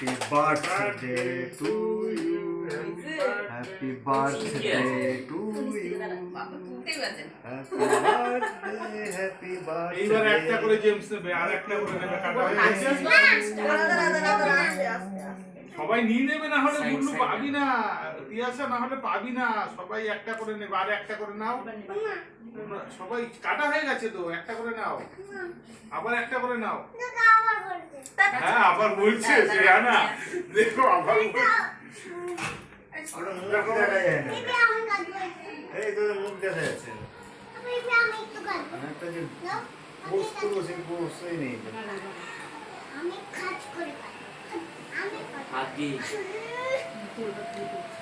Happy birthday to you. Happy birthday to you. Happy birthday, happy birthday. এইবার একটা করে James নেবে আর একটা করে নেবে কাটা হয়ে গেছে। সবাই নিয়ে নেবে না হলে মুন্নু পাবি না, তিয়াসা না হলে পাবি না। সবাই একটা করে নেবে আর একটা করে নাও। সবাই কাটা হয়ে গেছে তো, একটা করে নাও, আবার একটা করে নাও। হ্যাঁ আবার বলছে না, দেখো আবার মুখ দেখা যায় না। এই তো মুখ দেখা যাচ্ছে না। একটা যে পোস্ট করবো সেই পোস্টই নেই।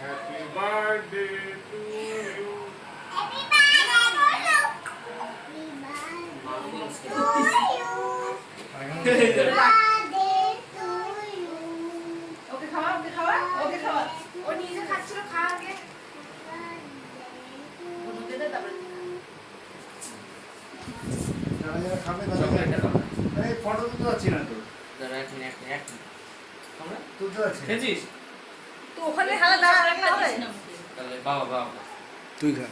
Happy birthday to you. Okay খাওয়া ওকে খাওয়া ওকে খাওয়া। ও নিজে খাচ্ছিল, খা আগে। বন্ধুকে দে তারপরে যারা যারা খাবে তারা এই ফটো তুলতে পারছি না তো। তুলতে পারছি না। তো ওখানে হালা দাঁড়া রাখলে হবে। তাহলে বাবা তুই খা।